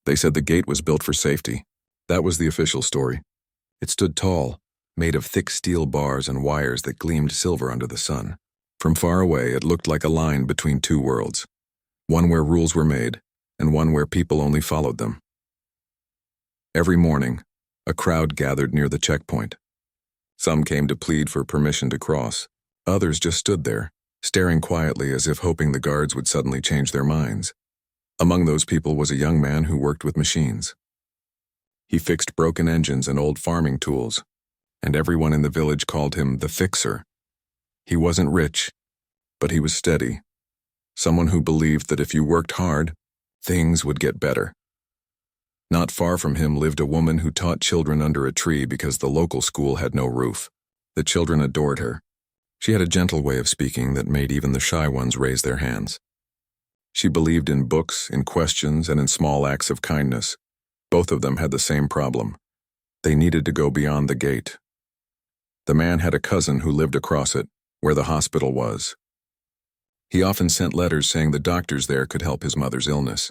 They said the gate was built for safety. That was the official story. It stood tall, made of thick steel bars and wires that gleamed silver under the sun. From far away, it looked like a line between two worlds, one where rules were made, and one where people only followed them. Every morning, a crowd gathered near the checkpoint. Some came to plead for permission to cross. Others just stood there, staring quietly as if hoping the guards would suddenly change their minds. Among those people was a young man who worked with machines. He fixed broken engines and old farming tools, and everyone in the village called him the Fixer. He wasn't rich, but he was steady. Someone who believed that if you worked hard, things would get better. Not far from him lived a woman who taught children under a tree because the local school had no roof. The children adored her. She had a gentle way of speaking that made even the shy ones raise their hands. She believed in books, in questions, and in small acts of kindness. Both of them had the same problem. They needed to go beyond the gate. The man had a cousin who lived across it, where the hospital was. He often sent letters saying the doctors there could help his mother's illness.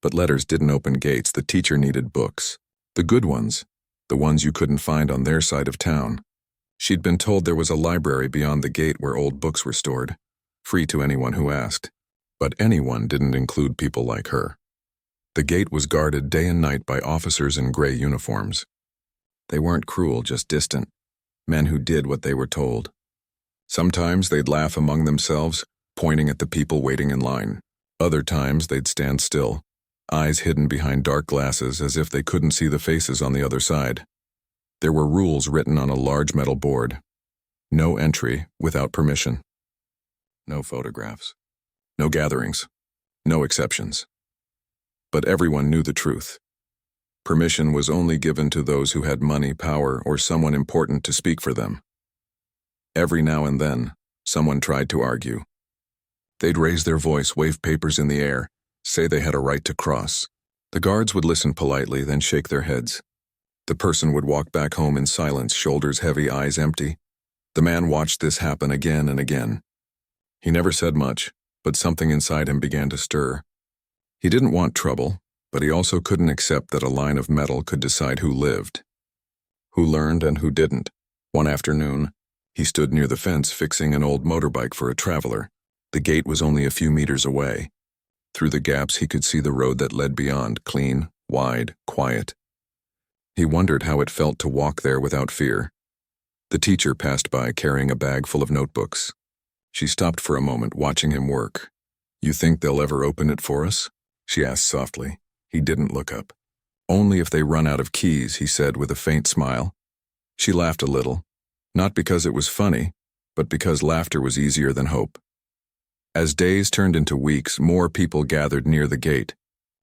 But letters didn't open gates. The teacher needed books. The good ones, the ones you couldn't find on their side of town. She'd been told there was a library beyond the gate where old books were stored, free to anyone who asked. But anyone didn't include people like her. The gate was guarded day and night by officers in gray uniforms. They weren't cruel, just distant, men who did what they were told. Sometimes they'd laugh among themselves, pointing at the people waiting in line. Other times they'd stand still, eyes hidden behind dark glasses as if they couldn't see the faces on the other side. There were rules written on a large metal board. No entry without permission. No photographs. No gatherings. No exceptions. But everyone knew the truth. Permission was only given to those who had money, power, or someone important to speak for them. Every now and then, someone tried to argue. They'd raise their voice, wave papers in the air, say they had a right to cross. The guards would listen politely, then shake their heads. The person would walk back home in silence, shoulders heavy, eyes empty. The man watched this happen again and again. He never said much, but something inside him began to stir. He didn't want trouble, but he also couldn't accept that a line of metal could decide who lived, who learned and who didn't. One afternoon, he stood near the fence fixing an old motorbike for a traveler. The gate was only a few meters away. Through the gaps he could see the road that led beyond, clean, wide, quiet. He wondered how it felt to walk there without fear. The teacher passed by carrying a bag full of notebooks. She stopped for a moment, watching him work. "You think they'll ever open it for us?" she asked softly. He didn't look up. "Only if they run out of keys," he said with a faint smile. She laughed a little, not because it was funny, but because laughter was easier than hope. As days turned into weeks, more people gathered near the gate.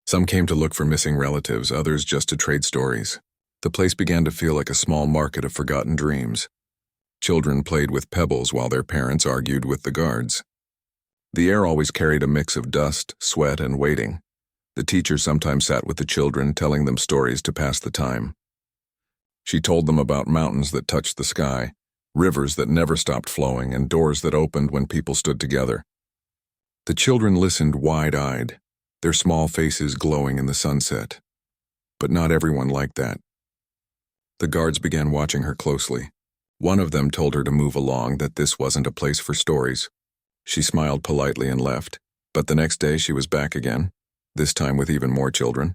Some came to look for missing relatives, others just to trade stories. The place began to feel like a small market of forgotten dreams. Children played with pebbles while their parents argued with the guards. The air always carried a mix of dust, sweat, and waiting. The teacher sometimes sat with the children, telling them stories to pass the time. She told them about mountains that touched the sky, rivers that never stopped flowing, and doors that opened when people stood together. The children listened wide-eyed, their small faces glowing in the sunset. But not everyone liked that. The guards began watching her closely. One of them told her to move along, that this wasn't a place for stories. She smiled politely and left, but the next day she was back again, this time with even more children.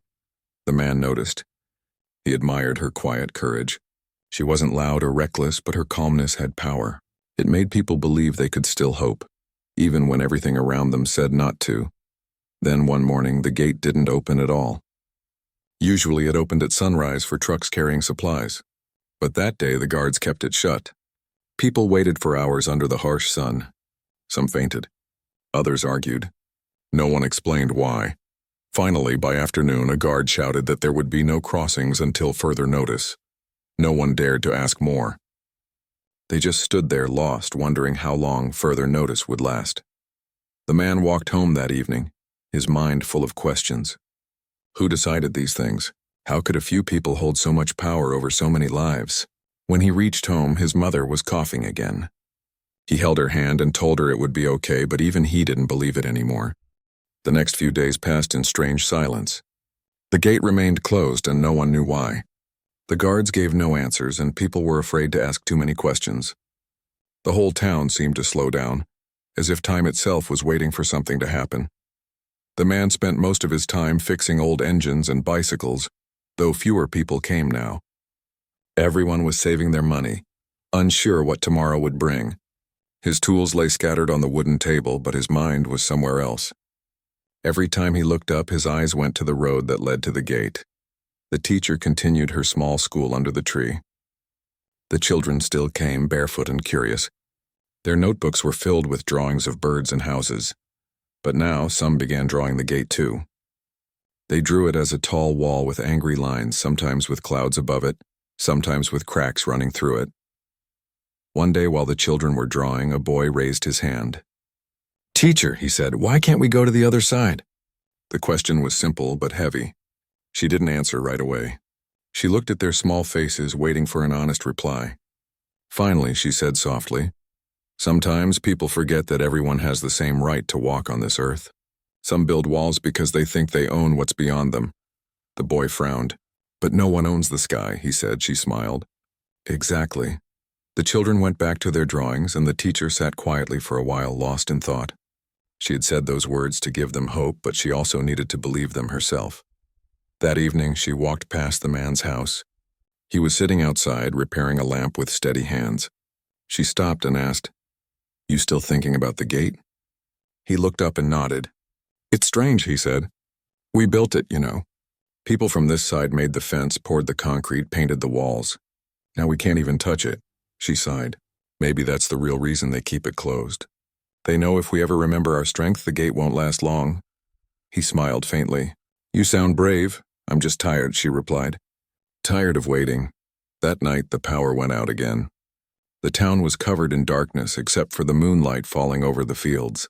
The man noticed. He admired her quiet courage. She wasn't loud or reckless, but her calmness had power. It made people believe they could still hope, even when everything around them said not to. Then one morning, the gate didn't open at all. Usually it opened at sunrise for trucks carrying supplies. But that day the guards kept it shut. People waited for hours under the harsh sun. Some fainted. Others argued. No one explained why. Finally, by afternoon, a guard shouted that there would be no crossings until further notice. No one dared to ask more. They just stood there lost, wondering how long further notice would last. The man walked home that evening, his mind full of questions. Who decided these things? How could a few people hold so much power over so many lives? When he reached home, his mother was coughing again. He held her hand and told her it would be okay, but even he didn't believe it anymore. The next few days passed in strange silence. The gate remained closed and no one knew why. The guards gave no answers and people were afraid to ask too many questions. The whole town seemed to slow down, as if time itself was waiting for something to happen. The man spent most of his time fixing old engines and bicycles, though fewer people came now. Everyone was saving their money, unsure what tomorrow would bring. His tools lay scattered on the wooden table, but his mind was somewhere else. Every time he looked up, his eyes went to the road that led to the gate. The teacher continued her small school under the tree. The children still came, barefoot and curious. Their notebooks were filled with drawings of birds and houses, but now some began drawing the gate too. They drew it as a tall wall with angry lines, sometimes with clouds above it, sometimes with cracks running through it. One day while the children were drawing, a boy raised his hand. "Teacher," he said, "why can't we go to the other side?" The question was simple but heavy. She didn't answer right away. She looked at their small faces, waiting for an honest reply. Finally, she said softly, "Sometimes people forget that everyone has the same right to walk on this earth. Some build walls because they think they own what's beyond them." The boy frowned. "But no one owns the sky," he said. She smiled. "Exactly." The children went back to their drawings, and the teacher sat quietly for a while, lost in thought. She had said those words to give them hope, but she also needed to believe them herself. That evening, she walked past the man's house. He was sitting outside, repairing a lamp with steady hands. She stopped and asked, "You still thinking about the gate?" He looked up and nodded. "It's strange," he said. "We built it, you know. People from this side made the fence, poured the concrete, painted the walls. Now we can't even touch it." She sighed. "Maybe that's the real reason they keep it closed. They know if we ever remember our strength, the gate won't last long." He smiled faintly. "You sound brave." "I'm just tired," she replied. Tired of waiting. That night, the power went out again. The town was covered in darkness except for the moonlight falling over the fields.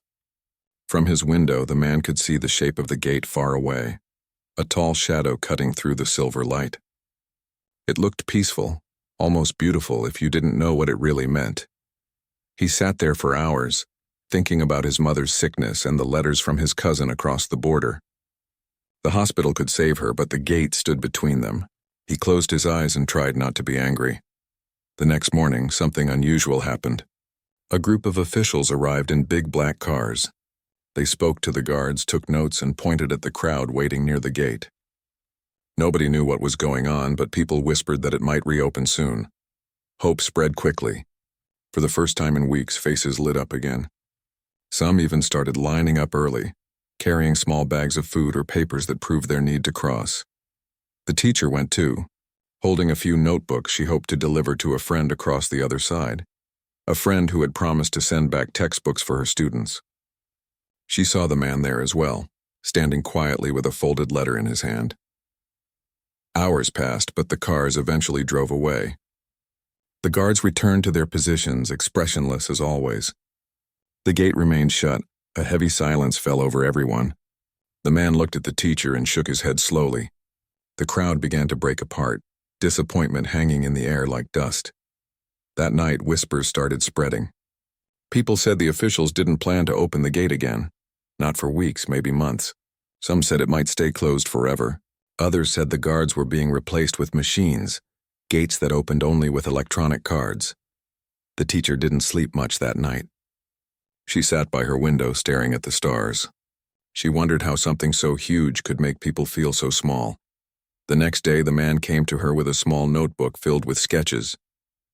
From his window, the man could see the shape of the gate far away, a tall shadow cutting through the silver light. It looked peaceful, almost beautiful if you didn't know what it really meant. He sat there for hours, thinking about his mother's sickness and the letters from his cousin across the border. The hospital could save her, but the gate stood between them. He closed his eyes and tried not to be angry. The next morning, something unusual happened. A group of officials arrived in big black cars. They spoke to the guards, took notes, and pointed at the crowd waiting near the gate. Nobody knew what was going on, but people whispered that it might reopen soon. Hope spread quickly. For the first time in weeks, faces lit up again. Some even started lining up early, carrying small bags of food or papers that proved their need to cross. The teacher went too, holding a few notebooks she hoped to deliver to a friend across the other side, a friend who had promised to send back textbooks for her students. She saw the man there as well, standing quietly with a folded letter in his hand. Hours passed, but the cars eventually drove away. The guards returned to their positions, expressionless as always. The gate remained shut. A heavy silence fell over everyone. The man looked at the teacher and shook his head slowly. The crowd began to break apart, disappointment hanging in the air like dust. That night, whispers started spreading. People said the officials didn't plan to open the gate again. Not for weeks, maybe months. Some said it might stay closed forever. Others said the guards were being replaced with machines, gates that opened only with electronic cards. The teacher didn't sleep much that night. She sat by her window staring at the stars. She wondered how something so huge could make people feel so small. The next day, the man came to her with a small notebook filled with sketches,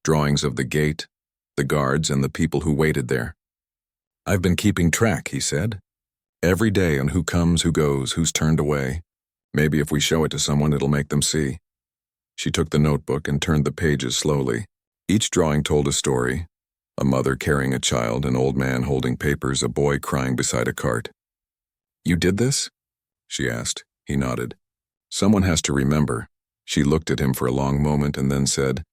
drawings of the gate, the guards, and the people who waited there. "I've been keeping track," he said. "Every day on who comes, who goes, who's turned away. Maybe if we show it to someone, it'll make them see." She took the notebook and turned the pages slowly. Each drawing told a story. A mother carrying a child, an old man holding papers, a boy crying beside a cart. "You did this?" she asked. He nodded. "Someone has to remember." She looked at him for a long moment and then said,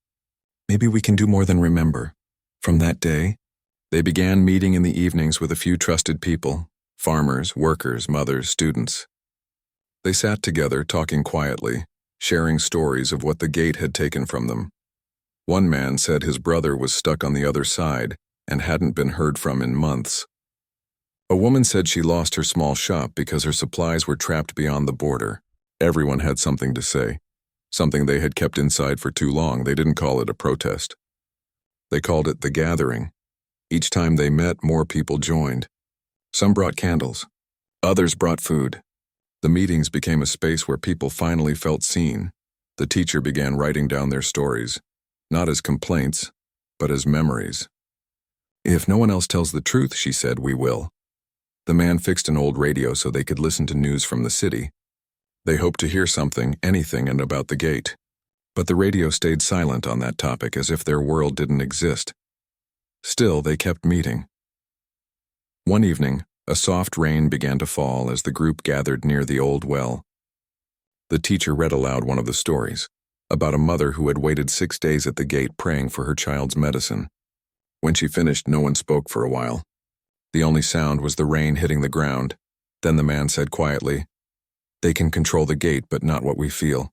"Maybe we can do more than remember." From that day, they began meeting in the evenings with a few trusted people, farmers, workers, mothers, students. They sat together, talking quietly, sharing stories of what the gate had taken from them. One man said his brother was stuck on the other side and hadn't been heard from in months. A woman said she lost her small shop because her supplies were trapped beyond the border. Everyone had something to say, something they had kept inside for too long. They didn't call it a protest. They called it the gathering. Each time they met, more people joined. Some brought candles. Others brought food. The meetings became a space where people finally felt seen. The teacher began writing down their stories, not as complaints, but as memories. "If no one else tells the truth," she said, "we will." The man fixed an old radio so they could listen to news from the city. They hoped to hear something, anything, and about the gate. But the radio stayed silent on that topic, as if their world didn't exist. Still, they kept meeting. One evening, a soft rain began to fall as the group gathered near the old well. The teacher read aloud one of the stories, about a mother who had waited 6 days at the gate praying for her child's medicine. When she finished, no one spoke for a while. The only sound was the rain hitting the ground. Then the man said quietly, "They can control the gate, but not what we feel.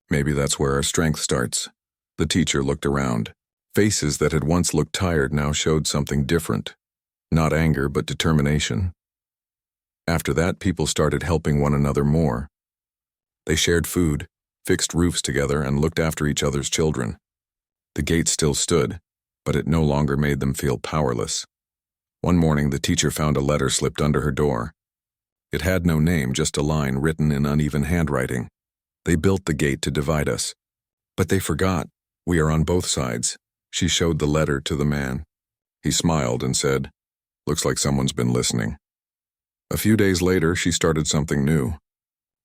Maybe that's where our strength starts." The teacher looked around. Faces that had once looked tired now showed something different. Not anger, but determination. After that, people started helping one another more. They shared food, fixed roofs together, and looked after each other's children. The gate still stood, but it no longer made them feel powerless. One morning, the teacher found a letter slipped under her door. It had no name, just a line written in uneven handwriting. "They built the gate to divide us. But they forgot. We are on both sides." She showed the letter to the man. He smiled and said, "Looks like someone's been listening." A few days later, she started something new.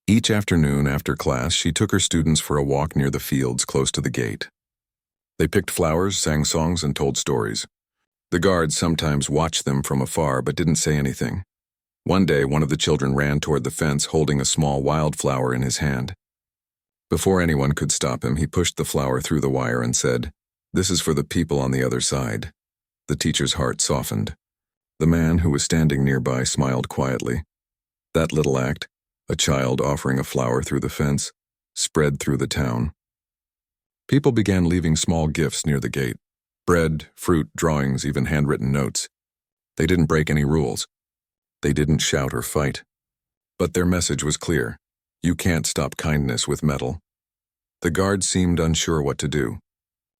Each afternoon after class, she took her students for a walk near the fields close to the gate. They picked flowers, sang songs, and told stories. The guards sometimes watched them from afar but didn't say anything. One day, one of the children ran toward the fence holding a small wildflower in his hand. Before anyone could stop him, he pushed the flower through the wire and said, "This is for the people on the other side." The teacher's heart softened. The man who was standing nearby smiled quietly. That little act, a child offering a flower through the fence, spread through the town. People began leaving small gifts near the gate. Bread, fruit, drawings, even handwritten notes. They didn't break any rules. They didn't shout or fight. But their message was clear. You can't stop kindness with metal. The guards seemed unsure what to do.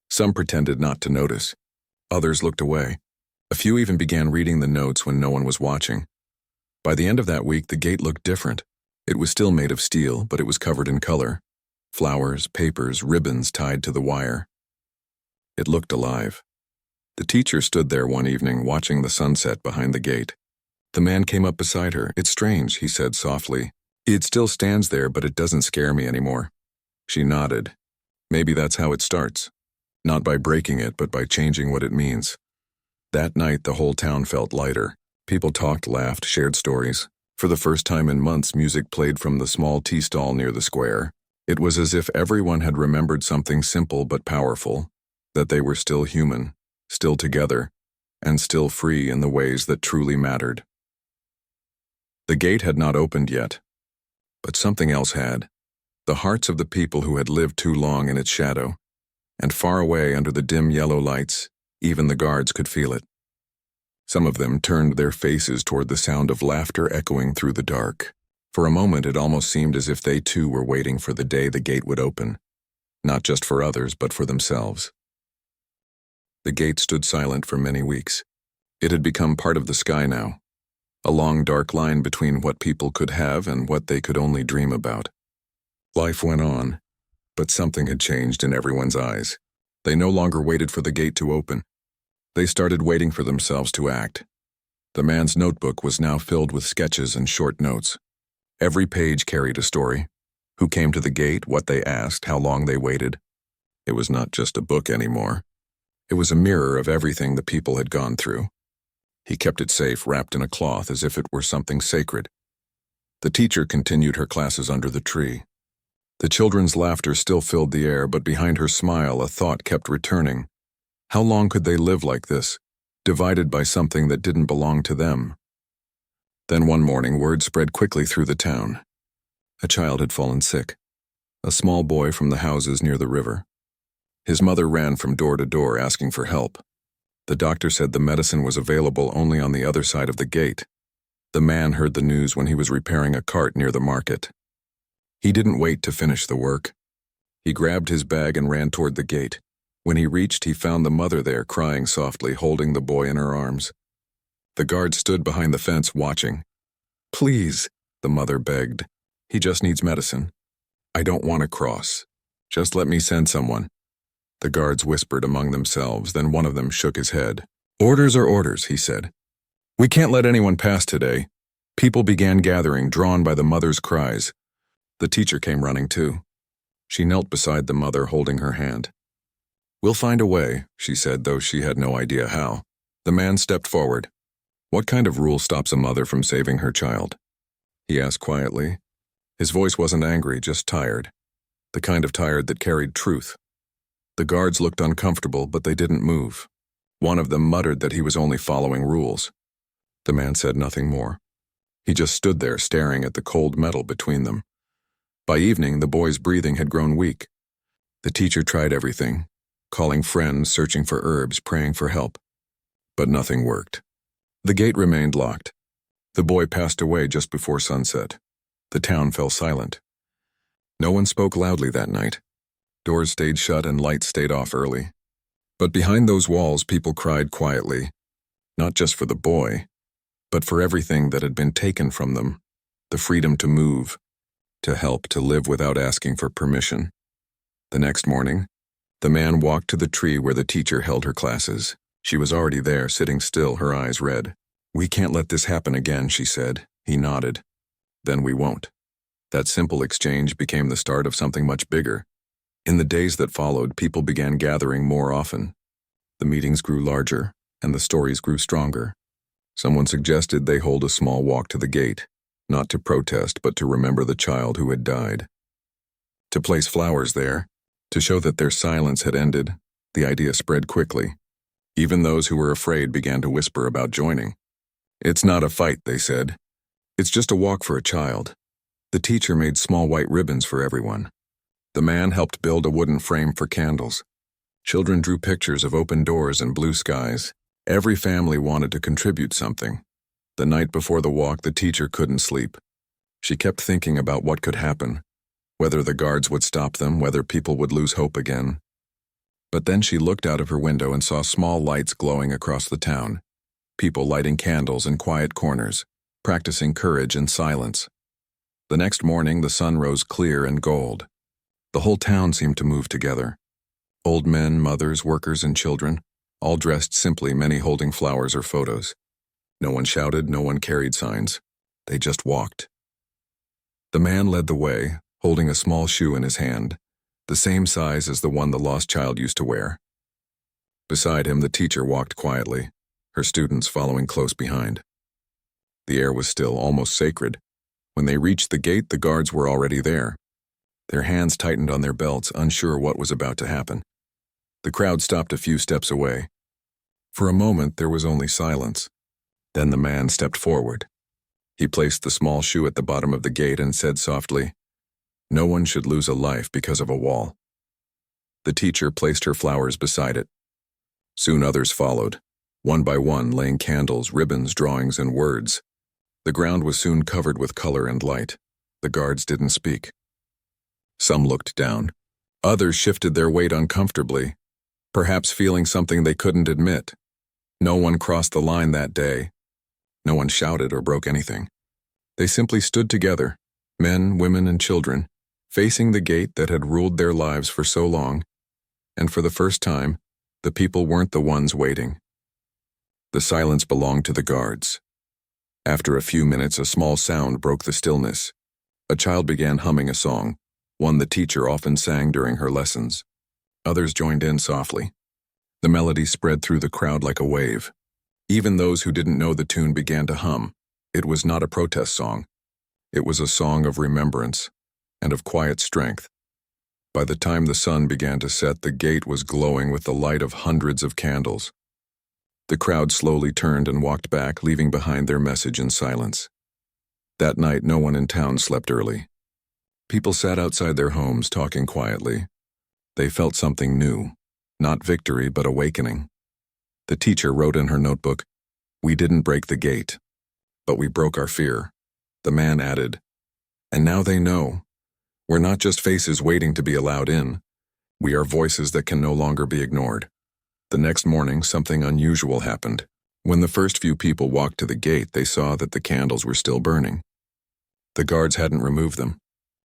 Some pretended not to notice. Others looked away. A few even began reading the notes when no one was watching. By the end of that week, the gate looked different. It was still made of steel, but it was covered in color. Flowers, papers, ribbons tied to the wire. It looked alive. The teacher stood there one evening watching the sunset behind the gate. The man came up beside her. "It's strange," he said softly. "It still stands there, but it doesn't scare me anymore." She nodded. Maybe that's how it starts. Not by breaking it, but by changing what it means. That night, the whole town felt lighter. People talked, laughed, shared stories. For the first time in months, music played from the small tea stall near the square. It was as if everyone had remembered something simple but powerful, that they were still human, still together, and still free in the ways that truly mattered. The gate had not opened yet, but something else had. The hearts of the people who had lived too long in its shadow. And far away under the dim yellow lights, even the guards could feel it. Some of them turned their faces toward the sound of laughter echoing through the dark. For a moment, it almost seemed as if they too were waiting for the day the gate would open. Not just for others, but for themselves. The gate stood silent for many weeks. It had become part of the sky now. A long dark line between what people could have and what they could only dream about. Life went on, but something had changed in everyone's eyes. They no longer waited for the gate to open. They started waiting for themselves to act. The man's notebook was now filled with sketches and short notes. Every page carried a story. Who came to the gate, what they asked, how long they waited. It was not just a book anymore. It was a mirror of everything the people had gone through. He kept it safe, wrapped in a cloth as if it were something sacred. The teacher continued her classes under the tree. The children's laughter still filled the air, but behind her smile a thought kept returning. How long could they live like this, divided by something that didn't belong to them? Then one morning, word spread quickly through the town. A child had fallen sick, a small boy from the houses near the river. His mother ran from door to door asking for help. The doctor said the medicine was available only on the other side of the gate. The man heard the news when he was repairing a cart near the market. He didn't wait to finish the work. He grabbed his bag and ran toward the gate. When he reached, he found the mother there crying softly, holding the boy in her arms. The guard stood behind the fence watching. "Please," the mother begged. "He just needs medicine. I don't want to cross. Just let me send someone." The guards whispered among themselves, then one of them shook his head. "Orders are orders," he said. "We can't let anyone pass today." People began gathering, drawn by the mother's cries. The teacher came running too. She knelt beside the mother, holding her hand. "We'll find a way," she said, though she had no idea how. The man stepped forward. "What kind of rule stops a mother from saving her child?" he asked quietly. His voice wasn't angry, just tired. The kind of tired that carried truth. The guards looked uncomfortable, but they didn't move. One of them muttered that he was only following rules. The man said nothing more. He just stood there, staring at the cold metal between them. By evening, the boy's breathing had grown weak. The teacher tried everything, calling friends, searching for herbs, praying for help. But nothing worked. The gate remained locked. The boy passed away just before sunset. The town fell silent. No one spoke loudly that night. Doors stayed shut and lights stayed off early. But behind those walls, people cried quietly, not just for the boy, but for everything that had been taken from them, the freedom to move, to help, to live without asking for permission. The next morning, the man walked to the tree where the teacher held her classes. She was already there, sitting still, her eyes red. "We can't let this happen again," she said. He nodded. "Then we won't." That simple exchange became the start of something much bigger. In the days that followed, people began gathering more often. The meetings grew larger, and the stories grew stronger. Someone suggested they hold a small walk to the gate, not to protest, but to remember the child who had died. To place flowers there, to show that their silence had ended, the idea spread quickly. Even those who were afraid began to whisper about joining. "It's not a fight," they said. "It's just a walk for a child." The teacher made small white ribbons for everyone. The man helped build a wooden frame for candles. Children drew pictures of open doors and blue skies. Every family wanted to contribute something. The night before the walk, the teacher couldn't sleep. She kept thinking about what could happen, whether the guards would stop them, whether people would lose hope again. But then she looked out of her window and saw small lights glowing across the town, people lighting candles in quiet corners, practicing courage in silence. The next morning, the sun rose clear and gold. The whole town seemed to move together. Old men, mothers, workers, and children, all dressed simply, many holding flowers or photos. No one shouted, no one carried signs. They just walked. The man led the way, holding a small shoe in his hand, the same size as the one the lost child used to wear. Beside him, the teacher walked quietly, her students following close behind. The air was still, almost sacred. When they reached the gate, the guards were already there. Their hands tightened on their belts, unsure what was about to happen. The crowd stopped a few steps away. For a moment, there was only silence. Then the man stepped forward. He placed the small shoe at the bottom of the gate and said softly, "No one should lose a life because of a wall." The teacher placed her flowers beside it. Soon others followed, one by one, laying candles, ribbons, drawings, and words. The ground was soon covered with color and light. The guards didn't speak. Some looked down. Others shifted their weight uncomfortably, perhaps feeling something they couldn't admit. No one crossed the line that day. No one shouted or broke anything. They simply stood together, men, women, and children, facing the gate that had ruled their lives for so long, and for the first time, the people weren't the ones waiting. The silence belonged to the guards. After a few minutes, a small sound broke the stillness. A child began humming a song, one the teacher often sang during her lessons. Others joined in softly. The melody spread through the crowd like a wave. Even those who didn't know the tune began to hum. It was not a protest song. It was a song of remembrance and of quiet strength. By the time the sun began to set, the gate was glowing with the light of hundreds of candles. The crowd slowly turned and walked back, leaving behind their message in silence. That night, no one in town slept early. People sat outside their homes, talking quietly. They felt something new, not victory, but awakening. The teacher wrote in her notebook, "We didn't break the gate, but we broke our fear." The man added, "And now they know. We're not just faces waiting to be allowed in. We are voices that can no longer be ignored. The next morning, something unusual happened. When the first few people walked to the gate, they saw that the candles were still burning. The guards hadn't removed them.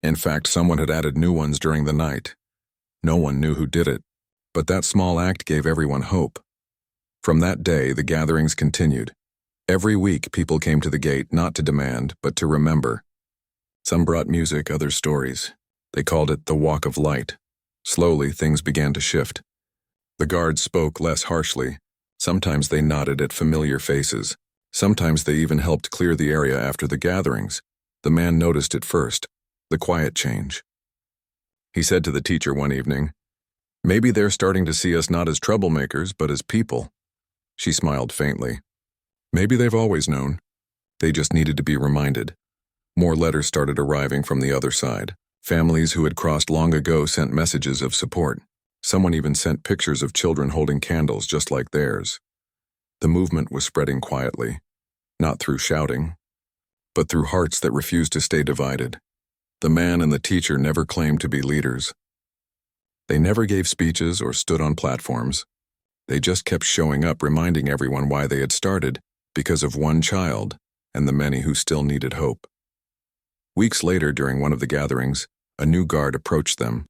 In fact, someone had added new ones during the night. No one knew who did it, but that small act gave everyone hope. From that day, the gatherings continued. Every week, people came to the gate not to demand, but to remember. Some brought music, others stories. They called it the Walk of Light. Slowly, things began to shift. The guards spoke less harshly. Sometimes they nodded at familiar faces. Sometimes they even helped clear the area after the gatherings. The man noticed it first, the quiet change. He said to the teacher one evening, "Maybe they're starting to see us not as troublemakers, but as people." She smiled faintly. Maybe they've always known. They just needed to be reminded. More letters started arriving from the other side. Families who had crossed long ago sent messages of support. Someone even sent pictures of children holding candles just like theirs. The movement was spreading quietly, not through shouting, but through hearts that refused to stay divided. The man and the teacher never claimed to be leaders. They never gave speeches or stood on platforms. They just kept showing up, reminding everyone why they had started, because of one child and the many who still needed hope. Weeks later, during one of the gatherings, a new guard approached them.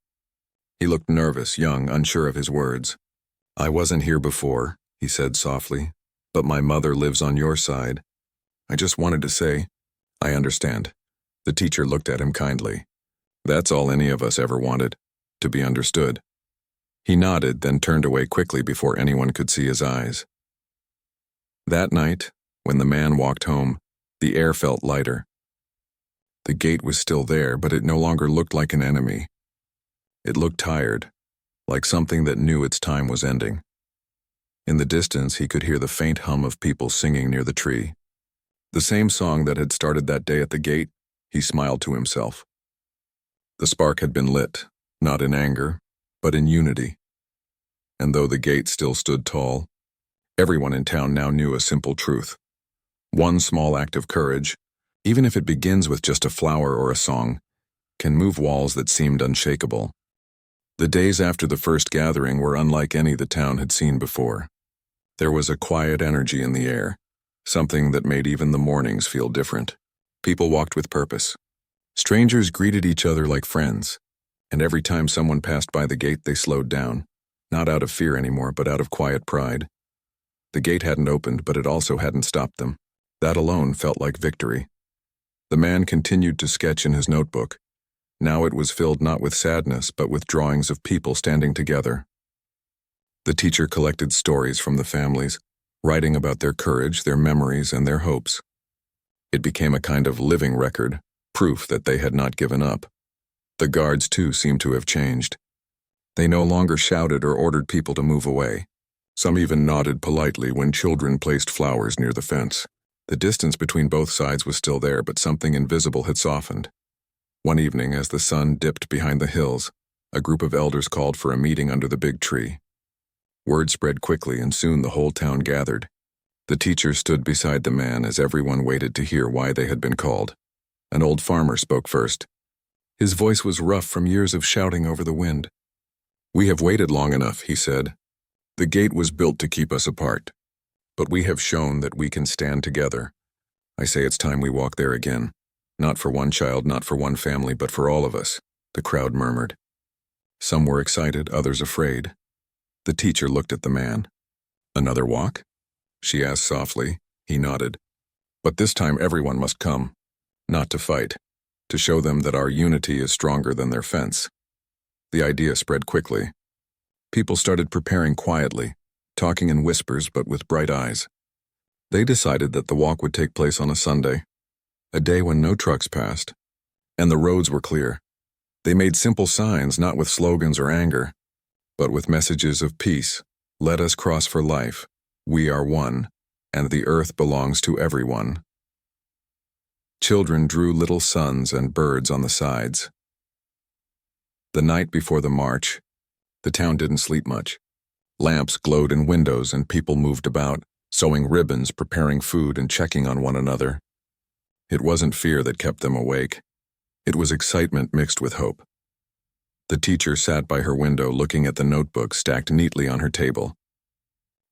He looked nervous, young, unsure of his words. "I wasn't here before," he said softly, "but my mother lives on your side. I just wanted to say, I understand." The teacher looked at him kindly. "That's all any of us ever wanted, to be understood." He nodded, then turned away quickly before anyone could see his eyes. That night, when the man walked home, the air felt lighter. The gate was still there, but it no longer looked like an enemy. It looked tired, like something that knew its time was ending. In the distance, he could hear the faint hum of people singing near the tree. The same song that had started that day at the gate. He smiled to himself. The spark had been lit, not in anger, but in unity. And though the gate still stood tall, everyone in town now knew a simple truth. One small act of courage, even if it begins with just a flower or a song, can move walls that seemed unshakable. The days after the first gathering were unlike any the town had seen before. There was a quiet energy in the air, something that made even the mornings feel different. People walked with purpose. Strangers greeted each other like friends, and every time someone passed by the gate they slowed down, not out of fear anymore, but out of quiet pride. The gate hadn't opened, but it also hadn't stopped them. That alone felt like victory. The man continued to sketch in his notebook. Now it was filled not with sadness, but with drawings of people standing together. The teacher collected stories from the families, writing about their courage, their memories, and their hopes. It became a kind of living record, proof that they had not given up. The guards, too, seemed to have changed. They no longer shouted or ordered people to move away. Some even nodded politely when children placed flowers near the fence. The distance between both sides was still there, but something invisible had softened. One evening, as the sun dipped behind the hills, a group of elders called for a meeting under the big tree. Word spread quickly, and soon the whole town gathered. The teacher stood beside the man as everyone waited to hear why they had been called. An old farmer spoke first. His voice was rough from years of shouting over the wind. "We have waited long enough," he said. "The gate was built to keep us apart, but we have shown that we can stand together. I say it's time we walk there again. Not for one child, not for one family, but for all of us," the crowd murmured. Some were excited, others afraid. The teacher looked at the man. "Another walk?" she asked softly. He nodded. "But this time everyone must come, not to fight, to show them that our unity is stronger than their fence." The idea spread quickly. People started preparing quietly, talking in whispers but with bright eyes. They decided that the walk would take place on a Sunday, a day when no trucks passed, and the roads were clear. They made simple signs, not with slogans or anger, but with messages of peace. "Let us cross for life. We are one, and the earth belongs to everyone." Children drew little suns and birds on the sides. The night before the march, the town didn't sleep much. Lamps glowed in windows and people moved about, sewing ribbons, preparing food, and checking on one another. It wasn't fear that kept them awake. It was excitement mixed with hope. The teacher sat by her window looking at the notebooks stacked neatly on her table.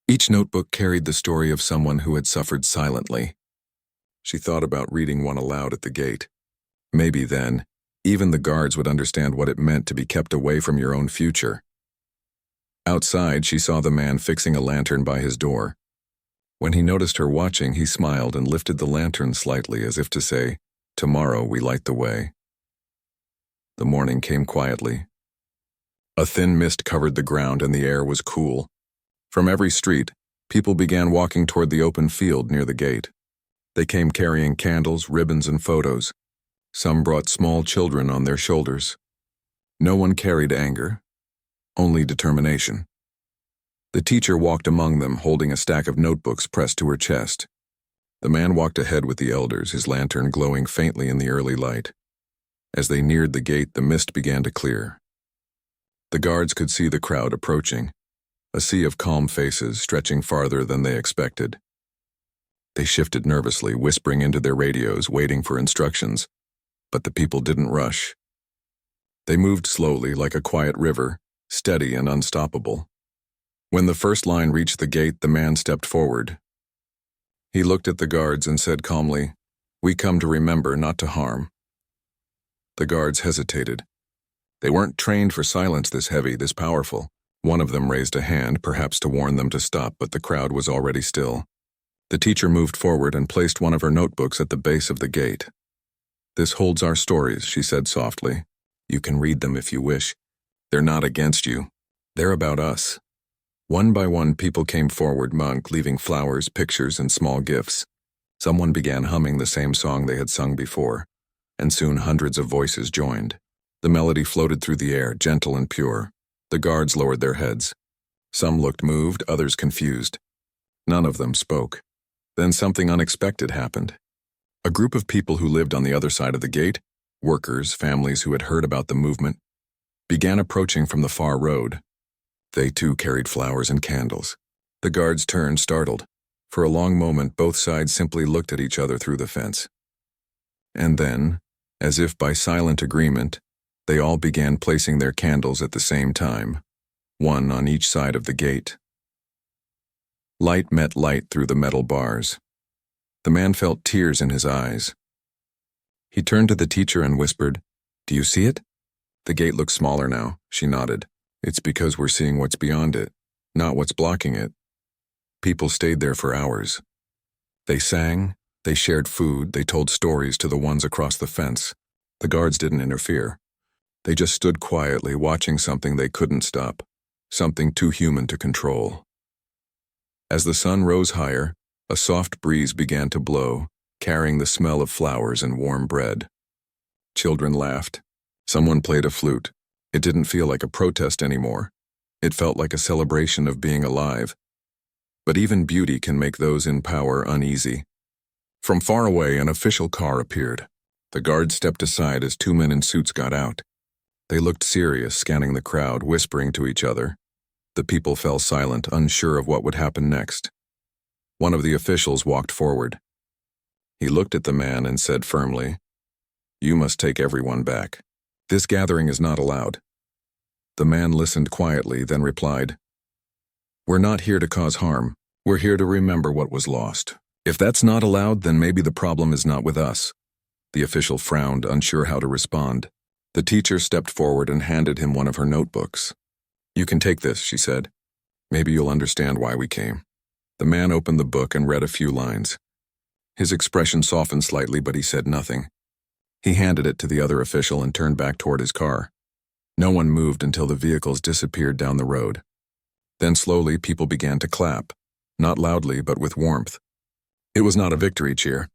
Each notebook carried the story of someone who had suffered silently. She thought about reading one aloud at the gate. Maybe then, even the guards would understand what it meant to be kept away from your own future. Outside, she saw the man fixing a lantern by his door. When he noticed her watching, he smiled and lifted the lantern slightly as if to say, "Tomorrow we light the way." The morning came quietly. A thin mist covered the ground and the air was cool. From every street, people began walking toward the open field near the gate. They came carrying candles, ribbons, and photos. Some brought small children on their shoulders. No one carried anger, only determination. The teacher walked among them, holding a stack of notebooks pressed to her chest. The man walked ahead with the elders, his lantern glowing faintly in the early light. As they neared the gate, the mist began to clear. The guards could see the crowd approaching, a sea of calm faces stretching farther than they expected. They shifted nervously, whispering into their radios, waiting for instructions, but the people didn't rush. They moved slowly like a quiet river, steady and unstoppable. When the first line reached the gate, the man stepped forward. He looked at the guards and said calmly, "We come to remember, not to harm." The guards hesitated. They weren't trained for silence this heavy, this powerful. One of them raised a hand, perhaps to warn them to stop, but the crowd was already still. The teacher moved forward and placed one of her notebooks at the base of the gate. "This holds our stories," she said softly. "You can read them if you wish. They're not against you. They're about us." One by one, people came forward, leaving flowers, pictures, and small gifts. Someone began humming the same song they had sung before, and soon hundreds of voices joined. The melody floated through the air, gentle and pure. The guards lowered their heads. Some looked moved, others confused. None of them spoke. Then something unexpected happened. A group of people who lived on the other side of the gate, workers, families who had heard about the movement, began approaching from the far road. They too carried flowers and candles. The guards turned, startled. For a long moment, both sides simply looked at each other through the fence. And then, as if by silent agreement, they all began placing their candles at the same time, one on each side of the gate. Light met light through the metal bars. The man felt tears in his eyes. He turned to the teacher and whispered, "Do you see it?" "The gate looks smaller now," she nodded. "It's because we're seeing what's beyond it, not what's blocking it." People stayed there for hours. They sang, they shared food, they told stories to the ones across the fence. The guards didn't interfere. They just stood quietly, watching something they couldn't stop, something too human to control. As the sun rose higher, a soft breeze began to blow, carrying the smell of flowers and warm bread. Children laughed. Someone played a flute. It didn't feel like a protest anymore. It felt like a celebration of being alive. But even beauty can make those in power uneasy. From far away, an official car appeared. The guards stepped aside as two men in suits got out. They looked serious, scanning the crowd, whispering to each other. The people fell silent, unsure of what would happen next. One of the officials walked forward. He looked at the man and said firmly, "You must take everyone back. This gathering is not allowed." The man listened quietly, then replied, "We're not here to cause harm. We're here to remember what was lost. If that's not allowed, then maybe the problem is not with us." The official frowned, unsure how to respond. The teacher stepped forward and handed him one of her notebooks. "You can take this," she said. "Maybe you'll understand why we came." The man opened the book and read a few lines. His expression softened slightly, but he said nothing. He handed it to the other official and turned back toward his car. No one moved until the vehicles disappeared down the road. Then slowly people began to clap, not loudly but with warmth. It was not a victory cheer.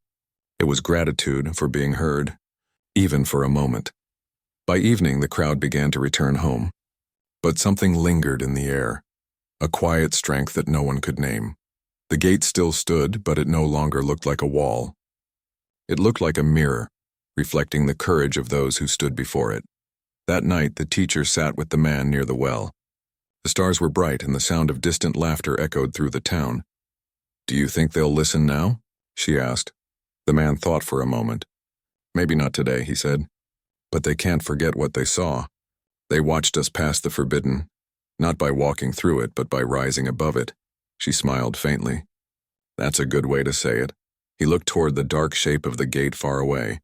It was gratitude for being heard, even for a moment. By evening, the crowd began to return home. But something lingered in the air, a quiet strength that no one could name. The gate still stood, but it no longer looked like a wall. It looked like a mirror, reflecting the courage of those who stood before it. That night, the teacher sat with the man near the well. The stars were bright and the sound of distant laughter echoed through the town. "Do you think they'll listen now?" she asked. The man thought for a moment. "Maybe not today," he said. But they can't forget what they saw. They watched us pass the forbidden, not by walking through it, but by rising above it. She smiled faintly. That's a good way to say it. He looked toward the dark shape of the gate far away.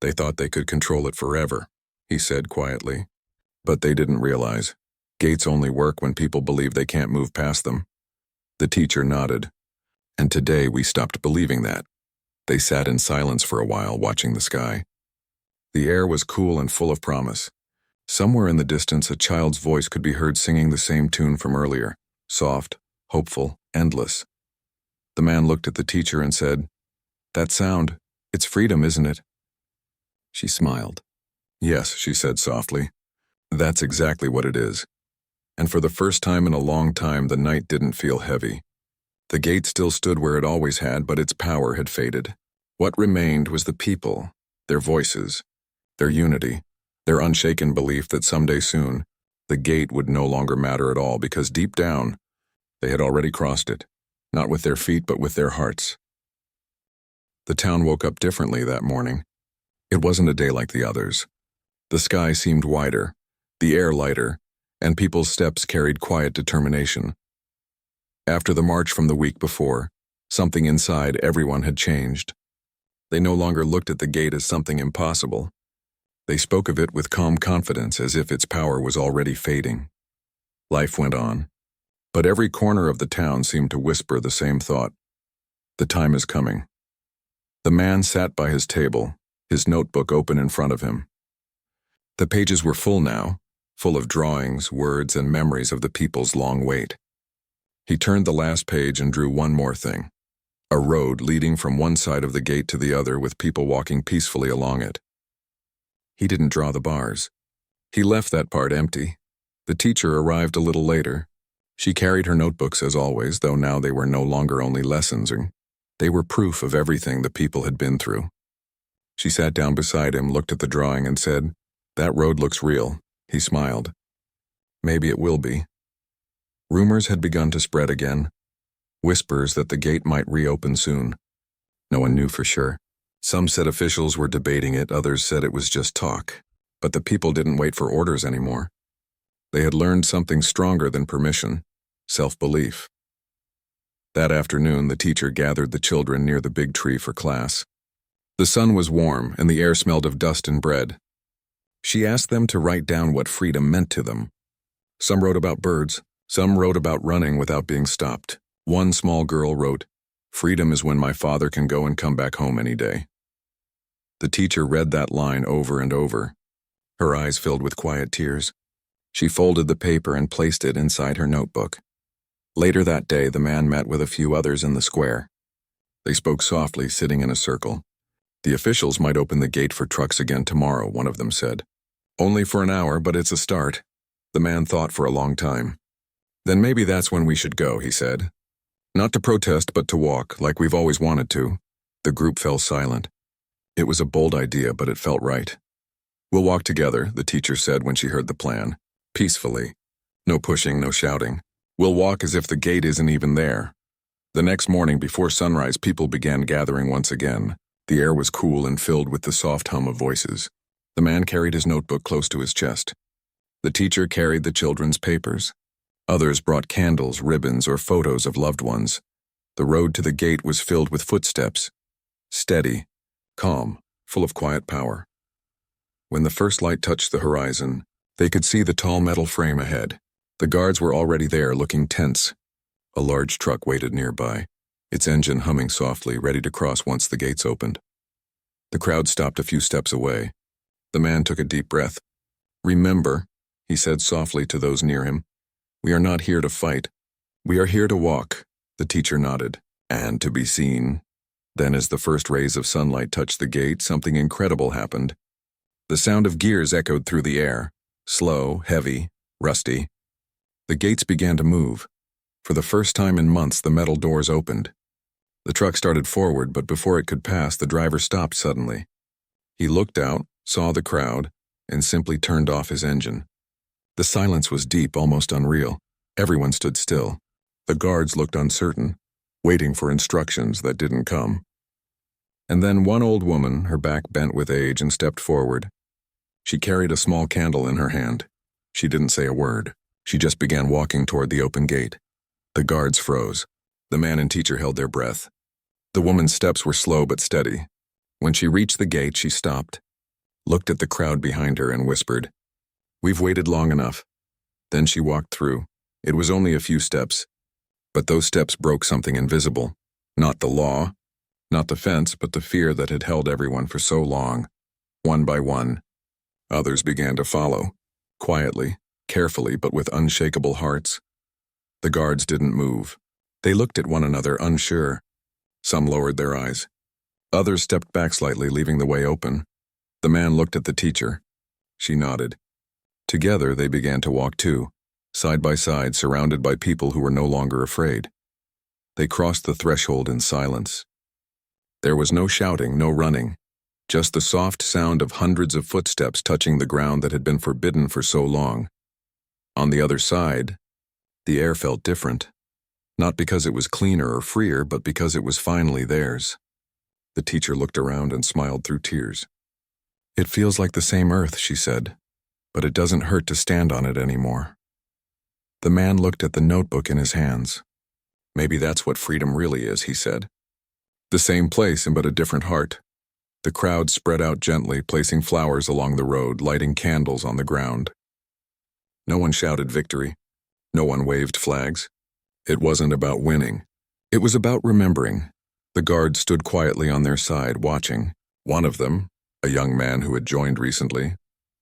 They thought they could control it forever, he said quietly. But they didn't realize. Gates only work when people believe they can't move past them. The teacher nodded. And today we stopped believing that. They sat in silence for a while, watching the sky. The air was cool and full of promise. Somewhere in the distance, a child's voice could be heard singing the same tune from earlier, soft, hopeful, endless. The man looked at the teacher and said, "That sound, it's freedom, isn't it?" She smiled. "Yes," she said softly. "That's exactly what it is." And for the first time in a long time, the night didn't feel heavy. The gate still stood where it always had, but its power had faded. What remained was the people, their voices, their unity, their unshaken belief that someday soon, the gate would no longer matter at all, because deep down, they had already crossed it, not with their feet but with their hearts. The town woke up differently that morning. It wasn't a day like the others. The sky seemed wider, the air lighter, and people's steps carried quiet determination. After the march from the week before, something inside everyone had changed. They no longer looked at the gate as something impossible. They spoke of it with calm confidence, as if its power was already fading. Life went on, but every corner of the town seemed to whisper the same thought. The time is coming. The man sat by his table, his notebook open in front of him. The pages were full now, full of drawings, words, and memories of the people's long wait. He turned the last page and drew one more thing. A road leading from one side of the gate to the other, with people walking peacefully along it. He didn't draw the bars. He left that part empty. The teacher arrived a little later. She carried her notebooks as always, though now they were no longer only lessons. They were proof of everything the people had been through. She sat down beside him, looked at the drawing, and said, "That road looks real." He smiled. "Maybe it will be." Rumors had begun to spread again. Whispers that the gate might reopen soon. No one knew for sure. Some said officials were debating it, others said it was just talk. But the people didn't wait for orders anymore. They had learned something stronger than permission: self-belief. That afternoon, the teacher gathered the children near the big tree for class. The sun was warm, and the air smelled of dust and bread. She asked them to write down what freedom meant to them. Some wrote about birds, some wrote about running without being stopped. One small girl wrote, "Freedom is when my father can go and come back home any day." The teacher read that line over and over. Her eyes filled with quiet tears. She folded the paper and placed it inside her notebook. Later that day, the man met with a few others in the square. They spoke softly, sitting in a circle. "The officials might open the gate for trucks again tomorrow," one of them said. "Only for an hour, but it's a start." The man thought for a long time. "Then maybe that's when we should go," he said. "Not to protest, but to walk, like we've always wanted to." The group fell silent. It was a bold idea, but it felt right. "We'll walk together," the teacher said when she heard the plan. "Peacefully. No pushing, no shouting. We'll walk as if the gate isn't even there." The next morning, before sunrise, people began gathering once again. The air was cool and filled with the soft hum of voices. The man carried his notebook close to his chest. The teacher carried the children's papers. Others brought candles, ribbons, or photos of loved ones. The road to the gate was filled with footsteps. Steady, calm, full of quiet power. When the first light touched the horizon, they could see the tall metal frame ahead. The guards were already there, looking tense. A large truck waited nearby, its engine humming softly, ready to cross once the gates opened. The crowd stopped a few steps away. The man took a deep breath. "Remember," he said softly to those near him, "we are not here to fight. We are here to walk." The teacher nodded. "And to be seen." Then, as the first rays of sunlight touched the gate, something incredible happened. The sound of gears echoed through the air, slow, heavy, rusty. The gates began to move. For the first time in months, the metal doors opened. The truck started forward, but before it could pass, the driver stopped suddenly. He looked out, saw the crowd, and simply turned off his engine. The silence was deep, almost unreal. Everyone stood still. The guards looked uncertain, waiting for instructions that didn't come. And then one old woman, her back bent with age, and stepped forward. She carried a small candle in her hand. She didn't say a word. She just began walking toward the open gate. The guards froze. The man and teacher held their breath. The woman's steps were slow but steady. When she reached the gate, she stopped, looked at the crowd behind her, and whispered, "We've waited long enough." Then she walked through. It was only a few steps, but those steps broke something invisible. Not the law, not the fence, but the fear that had held everyone for so long. One by one, others began to follow, quietly, carefully, but with unshakable hearts. The guards didn't move. They looked at one another, unsure. Some lowered their eyes. Others stepped back slightly, leaving the way open. The man looked at the teacher. She nodded. Together, they began to walk too, side by side, surrounded by people who were no longer afraid. They crossed the threshold in silence. There was no shouting, no running, just the soft sound of hundreds of footsteps touching the ground that had been forbidden for so long. On the other side, the air felt different, not because it was cleaner or freer, but because it was finally theirs. The teacher looked around and smiled through tears. "It feels like the same earth," she said, "but it doesn't hurt to stand on it anymore." The man looked at the notebook in his hands. "Maybe that's what freedom really is," he said. "The same place, but a different heart." The crowd spread out gently, placing flowers along the road, lighting candles on the ground. No one shouted victory. No one waved flags. It wasn't about winning. It was about remembering. The guards stood quietly on their side, watching. One of them, a young man who had joined recently,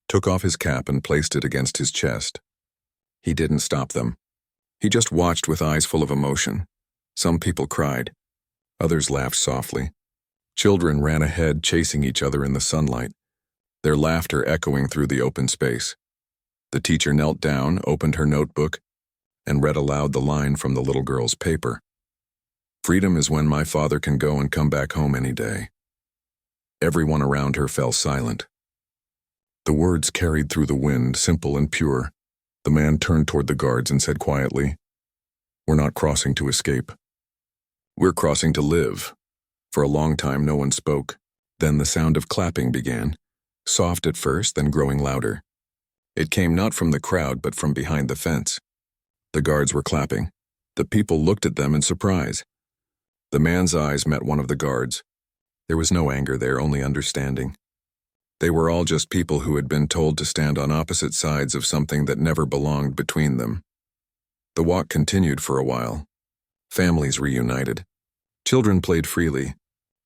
took off his cap and placed it against his chest. He didn't stop them. He just watched with eyes full of emotion. Some people cried. Others laughed softly. Children ran ahead, chasing each other in the sunlight, their laughter echoing through the open space. The teacher knelt down, opened her notebook, and read aloud the line from the little girl's paper. "Freedom is when my father can go and come back home any day." Everyone around her fell silent. The words carried through the wind, simple and pure. The man turned toward the guards and said quietly, "We're not crossing to escape. We're crossing to live." For a long time, no one spoke. Then the sound of clapping began, soft at first, then growing louder. It came not from the crowd, but from behind the fence. The guards were clapping. The people looked at them in surprise. The man's eyes met one of the guards. There was no anger there, only understanding. They were all just people who had been told to stand on opposite sides of something that never belonged between them. The walk continued for a while. Families reunited. Children played freely.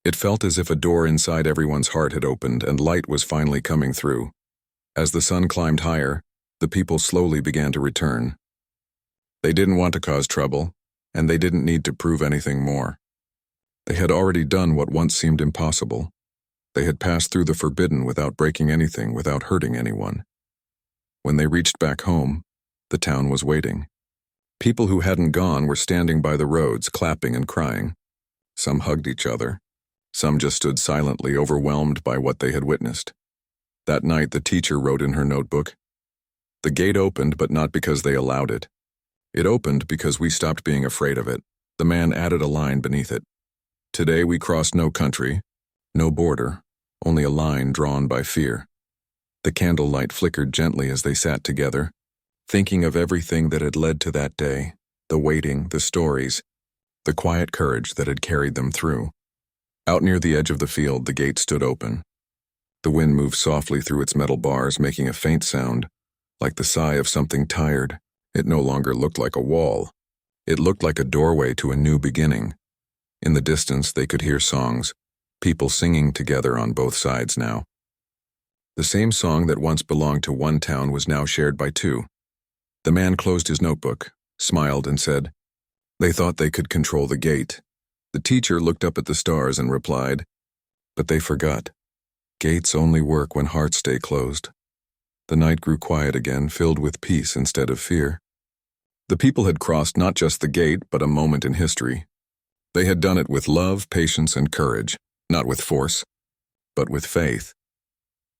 It felt as if a door inside everyone's heart had opened and light was finally coming through. As the sun climbed higher, the people slowly began to return. They didn't want to cause trouble, and they didn't need to prove anything more. They had already done what once seemed impossible. They had passed through the forbidden without breaking anything, without hurting anyone. When they reached back home, the town was waiting. People who hadn't gone were standing by the roads, clapping and crying. Some hugged each other. Some just stood silently, overwhelmed by what they had witnessed. That night, the teacher wrote in her notebook, "The gate opened, but not because they allowed it. It opened because we stopped being afraid of it." The man added a line beneath it. "Today we crossed no country, no border, only a line drawn by fear." The candlelight flickered gently as they sat together, thinking of everything that had led to that day, the waiting, the stories, the quiet courage that had carried them through. Out near the edge of the field, the gate stood open. The wind moved softly through its metal bars, making a faint sound, like the sigh of something tired. It no longer looked like a wall. It looked like a doorway to a new beginning. In the distance, they could hear songs, people singing together on both sides now. The same song that once belonged to one town was now shared by two. The man closed his notebook, smiled, and said, "They thought they could control the gate." The teacher looked up at the stars and replied, "But they forgot. Gates only work when hearts stay closed." The night grew quiet again, filled with peace instead of fear. The people had crossed not just the gate, but a moment in history. They had done it with love, patience, and courage, not with force, but with faith.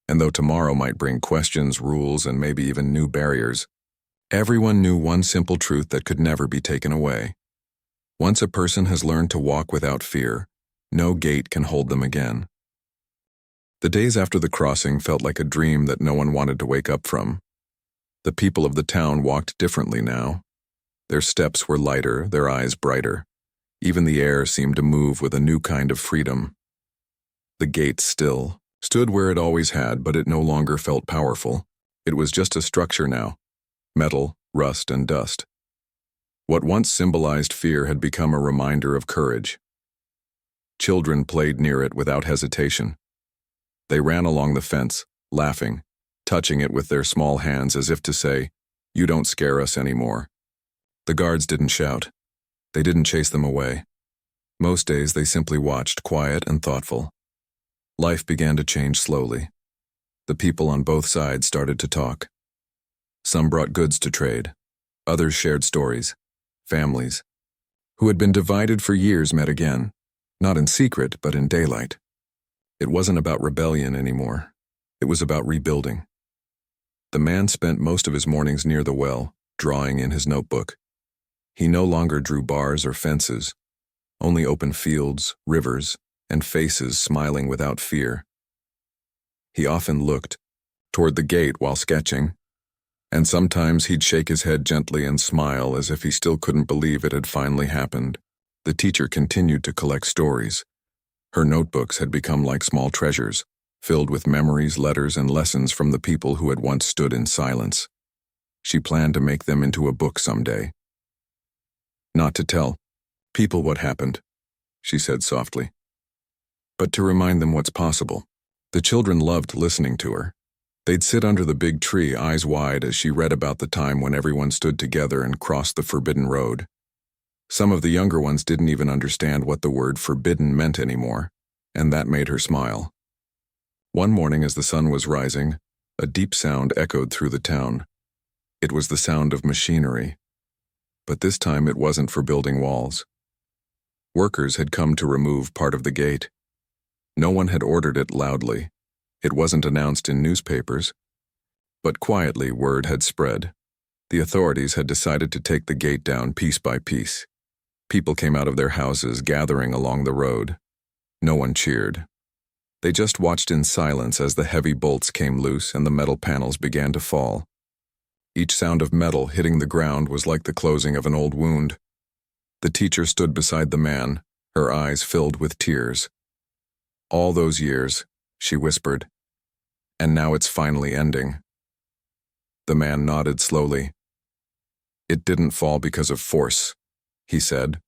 And though tomorrow might bring questions, rules, and maybe even new barriers, everyone knew one simple truth that could never be taken away. Once a person has learned to walk without fear, no gate can hold them again. The days after the crossing felt like a dream that no one wanted to wake up from. The people of the town walked differently now. Their steps were lighter, their eyes brighter. Even the air seemed to move with a new kind of freedom. The gate still stood where it always had, but it no longer felt powerful. It was just a structure now. Metal, rust, and dust. What once symbolized fear had become a reminder of courage. Children played near it without hesitation. They ran along the fence, laughing, touching it with their small hands as if to say, "You don't scare us anymore." The guards didn't shout. They didn't chase them away. Most days they simply watched, quiet and thoughtful. Life began to change slowly. The people on both sides started to talk. Some brought goods to trade. Others shared stories. Families, who had been divided for years, met again, not in secret, but in daylight. It wasn't about rebellion anymore. It was about rebuilding. The man spent most of his mornings near the well, drawing in his notebook. He no longer drew bars or fences, only open fields, rivers, and faces smiling without fear. He often looked toward the gate while sketching, and sometimes he'd shake his head gently and smile as if he still couldn't believe it had finally happened. The teacher continued to collect stories. Her notebooks had become like small treasures, filled with memories, letters, and lessons from the people who had once stood in silence. She planned to make them into a book someday. Not to tell people what happened, she said softly, but to remind them what's possible. The children loved listening to her. They'd sit under the big tree, eyes wide, as she read about the time when everyone stood together and crossed the forbidden road. Some of the younger ones didn't even understand what the word forbidden meant anymore, and that made her smile. One morning as the sun was rising, a deep sound echoed through the town. It was the sound of machinery. But this time it wasn't for building walls. Workers had come to remove part of the gate. No one had ordered it loudly. It wasn't announced in newspapers. But quietly word had spread. The authorities had decided to take the gate down piece by piece. People came out of their houses, gathering along the road. No one cheered. They just watched in silence as the heavy bolts came loose and the metal panels began to fall. Each sound of metal hitting the ground was like the closing of an old wound. The teacher stood beside the man, her eyes filled with tears. "All those years," she whispered, "and now it's finally ending." The man nodded slowly. "It didn't fall because of force," he said.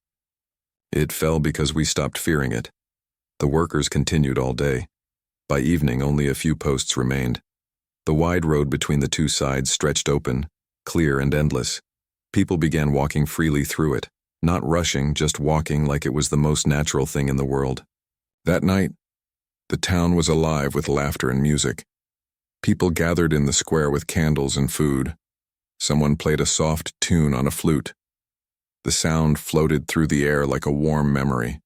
"It fell because we stopped fearing it." The workers continued all day. By evening, only a few posts remained. The wide road between the two sides stretched open, clear and endless. People began walking freely through it, not rushing, just walking like it was the most natural thing in the world. That night, the town was alive with laughter and music. People gathered in the square with candles and food. Someone played a soft tune on a flute. The sound floated through the air like a warm memory.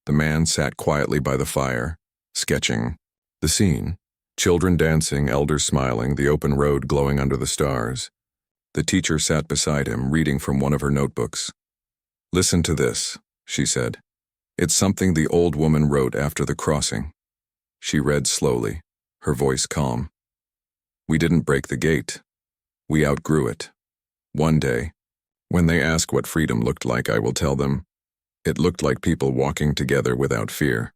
The man sat quietly by the fire, sketching the scene. Children dancing, elders smiling, the open road glowing under the stars. The teacher sat beside him, reading from one of her notebooks. "Listen to this," she said. "It's something the old woman wrote after the crossing." She read slowly, her voice calm. "We didn't break the gate. We outgrew it. One day, when they ask what freedom looked like, I will tell them, it looked like people walking together without fear."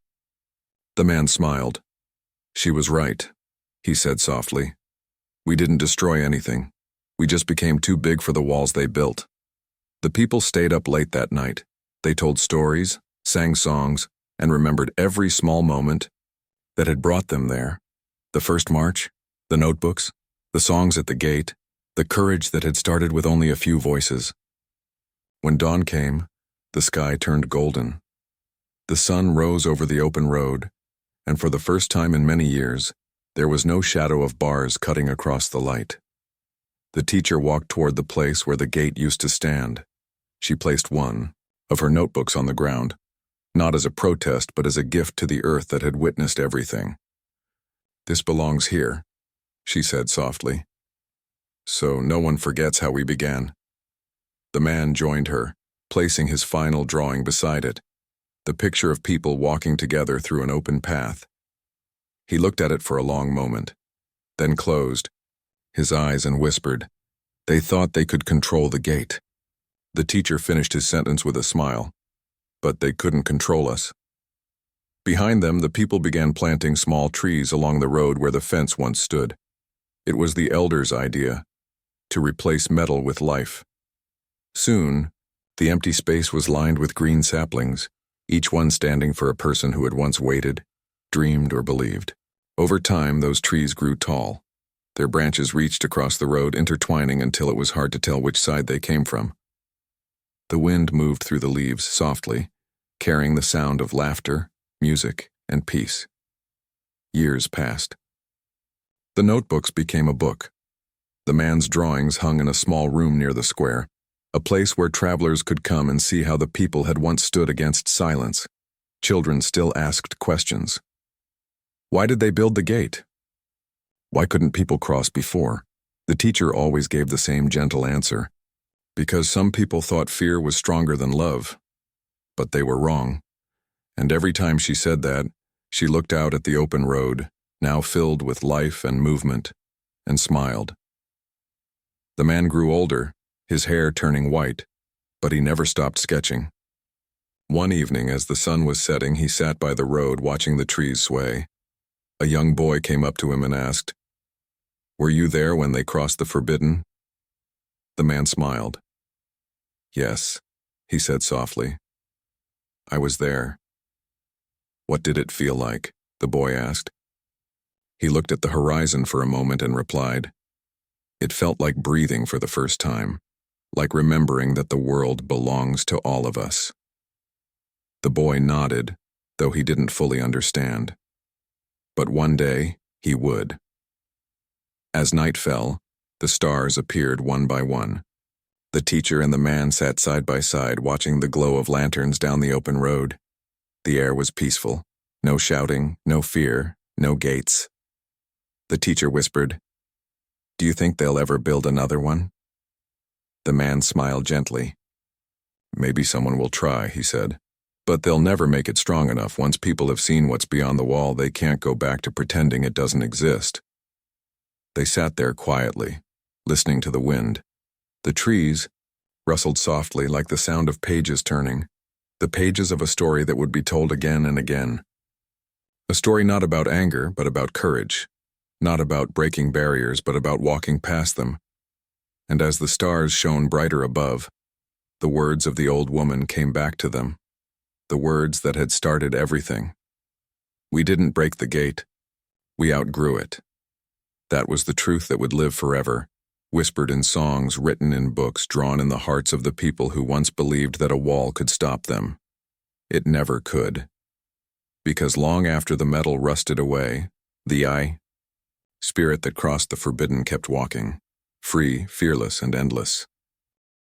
The man smiled. "She was right," he said softly. "We didn't destroy anything. We just became too big for the walls they built." The people stayed up late that night. They told stories, sang songs, and remembered every small moment that had brought them there. The first march, the notebooks, the songs at the gate, the courage that had started with only a few voices. When dawn came, the sky turned golden. The sun rose over the open road, and for the first time in many years, there was no shadow of bars cutting across the light. The teacher walked toward the place where the gate used to stand. She placed one of her notebooks on the ground, not as a protest but as a gift to the earth that had witnessed everything. "This belongs here," she said softly, "so no one forgets how we began." The man joined her, placing his final drawing beside it, the picture of people walking together through an open path. He looked at it for a long moment, then closed his eyes and whispered, "They thought they could control the gate." The teacher finished his sentence with a smile. "But they couldn't control us." Behind them, the people began planting small trees along the road where the fence once stood. It was the elders' idea, to replace metal with life. Soon, the empty space was lined with green saplings, each one standing for a person who had once waited, dreamed, or believed. Over time, those trees grew tall. Their branches reached across the road, intertwining until it was hard to tell which side they came from. The wind moved through the leaves softly, carrying the sound of laughter, music, and peace. Years passed. The notebooks became a book. The man's drawings hung in a small room near the square, a place where travelers could come and see how the people had once stood against silence. Children still asked questions. Why did they build the gate? Why couldn't people cross before? The teacher always gave the same gentle answer. Because some people thought fear was stronger than love. But they were wrong. And every time she said that, she looked out at the open road, now filled with life and movement, and smiled. The man grew older, his hair turning white, but he never stopped sketching. One evening, as the sun was setting, he sat by the road watching the trees sway. A young boy came up to him and asked, "Were you there when they crossed the forbidden?" The man smiled. "Yes," he said softly. "I was there." "What did it feel like?" the boy asked. He looked at the horizon for a moment and replied, "It felt like breathing for the first time, like remembering that the world belongs to all of us." The boy nodded, though he didn't fully understand. But one day, he would. As night fell, the stars appeared one by one. The teacher and the man sat side by side, watching the glow of lanterns down the open road. The air was peaceful. No shouting, no fear, no gates. The teacher whispered, "Do you think they'll ever build another one?" The man smiled gently. "Maybe someone will try," he said. "But they'll never make it strong enough. Once people have seen what's beyond the wall, they can't go back to pretending it doesn't exist." They sat there quietly, listening to the wind. The trees rustled softly like the sound of pages turning, the pages of a story that would be told again and again. A story not about anger, but about courage, not about breaking barriers, but about walking past them. And as the stars shone brighter above, the words of the old woman came back to them, the words that had started everything. "We didn't break the gate. We outgrew it." That was the truth that would live forever, whispered in songs, written in books, drawn in the hearts of the people who once believed that a wall could stop them. It never could. Because long after the metal rusted away, the spirit that crossed the forbidden kept walking, free, fearless, and endless.